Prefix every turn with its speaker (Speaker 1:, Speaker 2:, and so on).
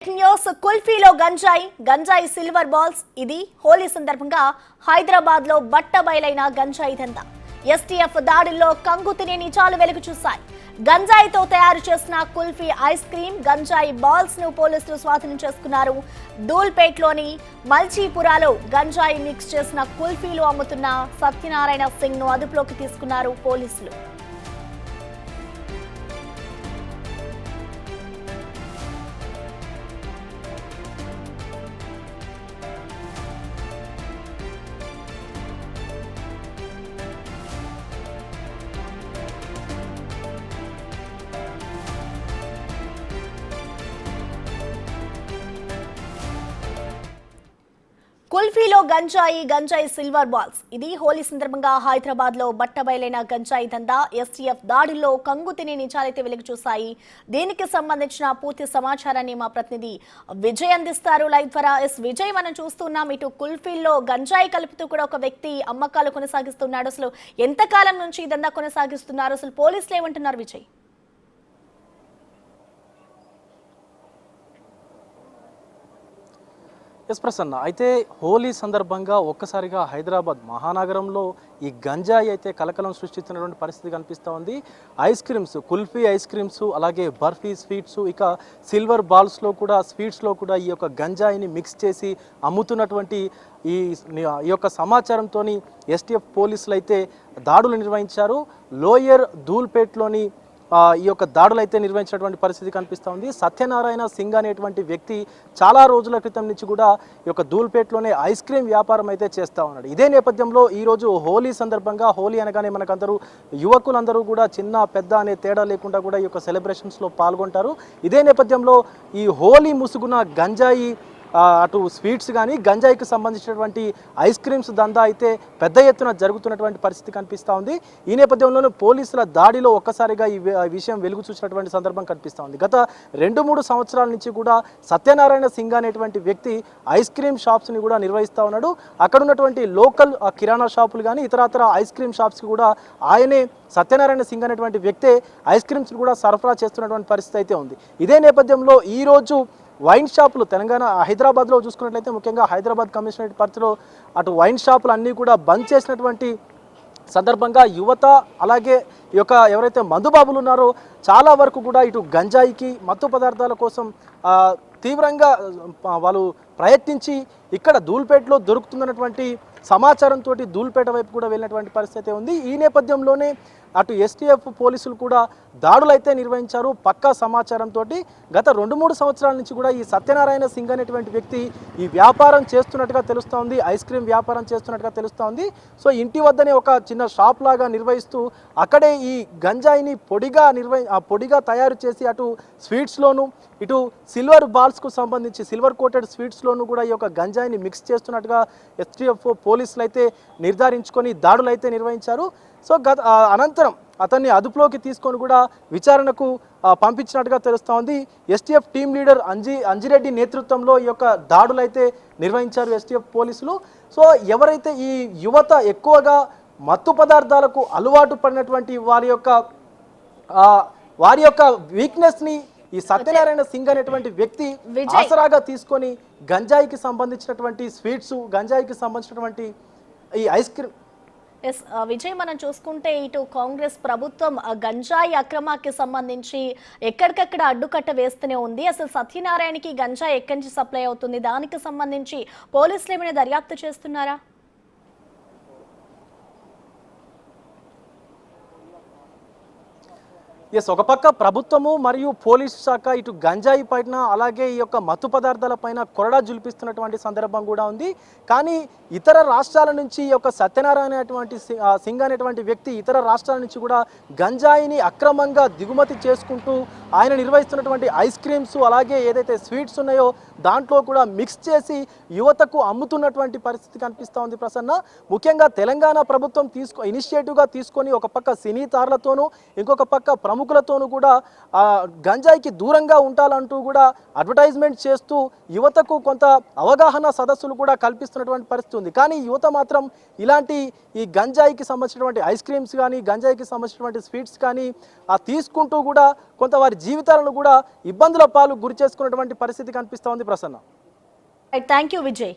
Speaker 1: Breaking news కుల్ఫీలో గంజాయి silver balls ఇది హోలీ సందర్భంగా హైదరాబాద్ లో బట్టబయలైన గంజాయి దందా ఎస్టీఎఫ్ దాడుల్లో కంగుతిని నిజాలు వెలుగు చూశాయి. గంజాయితో తయారు చేసిన కుల్ఫీ ఐస్ క్రీమ్ గంజాయి బాల్స్ ను పోలీసులు స్వాధీనం చేసుకున్నారు. దూల్పేట్లోని మల్చీపురాలో గంజాయి మిక్స్ చేసిన కుల్ఫీలు అమ్ముతున్న సత్యనారాయణ సింగ్ ను అదుపులోకి తీసుకున్నారు పోలీసులు. కుల్ఫీలో గంజాయి సిల్వర్ బాల్స్ ఇది హోలీ సందర్భంగా హైదరాబాద్ లో బట్టబయలైన గంజాయి దందా ఎస్టీఎఫ్ దాడుల్లో కంగుతిని నిజాలైతే వెలుగు చూశాయి. దీనికి సంబంధించిన పూర్తి సమాచారాన్ని మా ప్రతినిధి విజయ్ అందిస్తారు లైవ్ ద్వారా. విజయ్, మనం చూస్తున్నాం ఇటు కుల్ఫీల్లో గంజాయి కలుపుతూ కూడా ఒక వ్యక్తి అమ్మకాలు కొనసాగిస్తున్నాడు. అసలు ఎంతకాలం నుంచి ఈ దందా కొనసాగిస్తున్నారు? అసలు పోలీసులు ఏమంటున్నారు విజయ్?
Speaker 2: ఎస్ ప్రసన్న, అయితే హోలీ సందర్భంగా ఒక్కసారిగా హైదరాబాద్ మహానగరంలో ఈ గంజాయి అయితే కలకలం సృష్టిస్తున్నటువంటి పరిస్థితి కనిపిస్తూ ఉంది. Ice creams, kulfi ice creams, అలాగే బర్ఫీ స్వీట్స్, ఇక సిల్వర్ బాల్స్లో కూడా స్వీట్స్లో కూడా ఈ యొక్క గంజాయిని మిక్స్ చేసి అమ్ముతున్నటువంటి ఈ యొక్క సమాచారంతో ఎస్టీఎఫ్ పోలీసులు అయితే దాడులు నిర్వహించారు. లోయర్ దూల్పేట్లోని ఈ యొక్క దాడులు అయితే నిర్వహించినటువంటి పరిస్థితి కనిపిస్తూ ఉంది. సత్యనారాయణ సింగ్ అనేటువంటి వ్యక్తి చాలా రోజుల క్రితం నుంచి కూడా ఈ యొక్క దూల్పేట్లోనే ఐస్ క్రీమ్ వ్యాపారం అయితే చేస్తూ ఉన్నాడు. ఇదే నేపథ్యంలో ఈరోజు హోలీ సందర్భంగా, హోలీ అనగానే మనకందరూ యువకులందరూ కూడా చిన్న పెద్ద అనే తేడా లేకుండా కూడా ఈ యొక్క సెలబ్రేషన్స్లో పాల్గొంటారు. ఇదే నేపథ్యంలో ఈ హోలీ ముసుగున గంజాయి అటు స్వీట్స్ కానీ గంజాయికి సంబంధించినటువంటి ఐస్ క్రీమ్స్ దందా అయితే పెద్ద ఎత్తున జరుగుతున్నటువంటి పరిస్థితి కనిపిస్తూ ఉంది. ఈ నేపథ్యంలోనే పోలీసుల దాడిలో ఒక్కసారిగా ఈ విషయం వెలుగు చూసినటువంటి సందర్భం కనిపిస్తూ ఉంది. గత 2-3 సంవత్సరాల నుంచి కూడా సత్యనారాయణ సింగ్ అనేటువంటి వ్యక్తి ఐస్ క్రీమ్ షాప్స్ని కూడా నిర్వహిస్తూ ఉన్నాడు. అక్కడ ఉన్నటువంటి లోకల్ కిరాణా షాపులు కానీ ఇతరత్ర ఐస్ క్రీమ్ షాప్స్కి కూడా ఆయనే సత్యనారాయణ సింగ్ అనేటువంటి వ్యక్తే ఐస్ క్రీమ్స్ని కూడా సరఫరా చేస్తున్నటువంటి పరిస్థితి అయితే ఉంది. ఇదే నేపథ్యంలో ఈరోజు వైన్ షాపులు తెలంగాణ హైదరాబాద్లో చూసుకున్నట్లయితే ముఖ్యంగా హైదరాబాద్ కమిషనరేట్ పరిధిలో అటు వైన్ షాపులు అన్నీ కూడా బంద్ చేసినటువంటి సందర్భంగా యువత అలాగే ఈ యొక్క ఎవరైతే మందుబాబులు ఉన్నారో చాలా వరకు కూడా ఇటు గంజాయికి మత్తు పదార్థాల కోసం తీవ్రంగా వాళ్ళు ప్రయత్నించి ఇక్కడ దూల్పేటలో దొరుకుతుందన్నటువంటి సమాచారంతో దూల్పేట వైపు కూడా వెళ్ళినటువంటి పరిస్థితి ఉంది. ఈ నేపథ్యంలోనే అటు ఎస్టీఎఫ్ పోలీసులు కూడా దాడులు అయితే నిర్వహించారు. పక్కా సమాచారంతో గత 2-3 సంవత్సరాల నుంచి కూడా ఈ సత్యనారాయణ సింగ్ అనేటువంటి వ్యక్తి ఈ వ్యాపారం చేస్తున్నట్టుగా తెలుస్తోంది. ఐస్ క్రీమ్ వ్యాపారం చేస్తున్నట్టుగా తెలుస్తోంది. సో ఇంటి వద్దనే ఒక చిన్న షాప్ లాగా నిర్వహిస్తూ అక్కడే ఈ గంజాయిని పొడిగా తయారు చేసి అటు స్వీట్స్లోను ఇటు సిల్వర్ బాల్స్కు సంబంధించి సిల్వర్ కోటెడ్ స్వీట్స్లోనూ కూడా ఈ యొక్క గంజాయిని మిక్స్ చేస్తున్నట్టుగా ఎస్టీఎఫ్ పోలీసులు అయితే నిర్ధారించుకొని దాడులు అయితే నిర్వహించారు. సో అనంతరం అతన్ని అదుపులోకి తీసుకొని కూడా విచారణకు పంపించినట్టుగా తెలుస్తోంది. ఎస్టీఎఫ్ టీమ్ లీడర్ అంజిరెడ్డి నేతృత్వంలో ఈ యొక్క దాడులు అయితే నిర్వహించారు ఎస్టీఎఫ్ పోలీసులు. సో ఎవరైతే ఈ యువత ఎక్కువగా మత్తు పదార్థాలకు అలవాటు పడినటువంటి వారి యొక్క వీక్నెస్ని ఈ సత్యనారాయణ సింగ్ అనేటువంటి వ్యక్తి ఆసరాగా తీసుకొని గంజాయికి సంబంధించినటువంటి స్వీట్స్, గంజాయికి సంబంధించినటువంటి ఈ ఐస్ క్రీమ్.
Speaker 1: విజయ్, మనం చూసుకుంటే ఇటు కాంగ్రెస్ ప్రభుత్వం గంజాయి అక్రమానికి సంబంధించి ఎక్కడికక్కడ అడ్డుకట్ట వేస్తూనే ఉంది. అసలు సత్యనారాయణకి గంజాయి ఎక్కడి నుంచి సప్లై అవుతుంది, దానికి సంబంధించి పోలీసులు ఏమైనా దర్యాప్తు చేస్తున్నారా?
Speaker 2: ఒక పక్క ప్రభుత్వము మరియు పోలీసు శాఖ ఇటు గంజాయి పైన అలాగే ఈ యొక్క మత్తు పదార్థాల పైన కొరడా జులిపిస్తున్నటువంటి సందర్భం కూడా ఉంది. కానీ ఇతర రాష్ట్రాల నుంచి ఈ యొక్క సత్యనారాయణ సింగ్ అనేటువంటి వ్యక్తి ఇతర రాష్ట్రాల నుంచి కూడా గంజాయిని అక్రమంగా దిగుమతి చేసుకుంటూ ఆయన నిర్వహిస్తున్నటువంటి ఐస్ క్రీమ్స్ అలాగే ఏదైతే స్వీట్స్ ఉన్నాయో దాంట్లో కూడా మిక్స్ చేసి యువతకు అమ్ముతున్నటువంటి పరిస్థితి కనిపిస్తూ ఉంది ప్రసన్న. ముఖ్యంగా తెలంగాణ ప్రభుత్వం ఇనిషియేటివ్గా తీసుకొని ఒక పక్క సినీ తారలతోనూ ఇంకొక పక్క ప్రముఖులతోనూ కూడా గంజాయికి దూరంగా ఉండాలంటూ కూడా అడ్వర్టైజ్మెంట్ చేస్తూ యువతకు కొంత అవగాహన సదస్సులు కూడా కల్పిస్తున్నటువంటి పరిస్థితి ఉంది. కానీ యువత మాత్రం ఇలాంటి ఈ గంజాయికి సంబంధించినటువంటి ఐస్ క్రీమ్స్ కానీ గంజాయికి సంబంధించినటువంటి స్వీట్స్ కానీ తీసుకుంటూ కూడా కొంత వారి జీవితాలను కూడా ఇబ్బందుల పాలు గురి చేసుకున్నటువంటి పరిస్థితి కనిపిస్తూ ఉంది. ప్రసన్న.
Speaker 1: Thank you Vijay.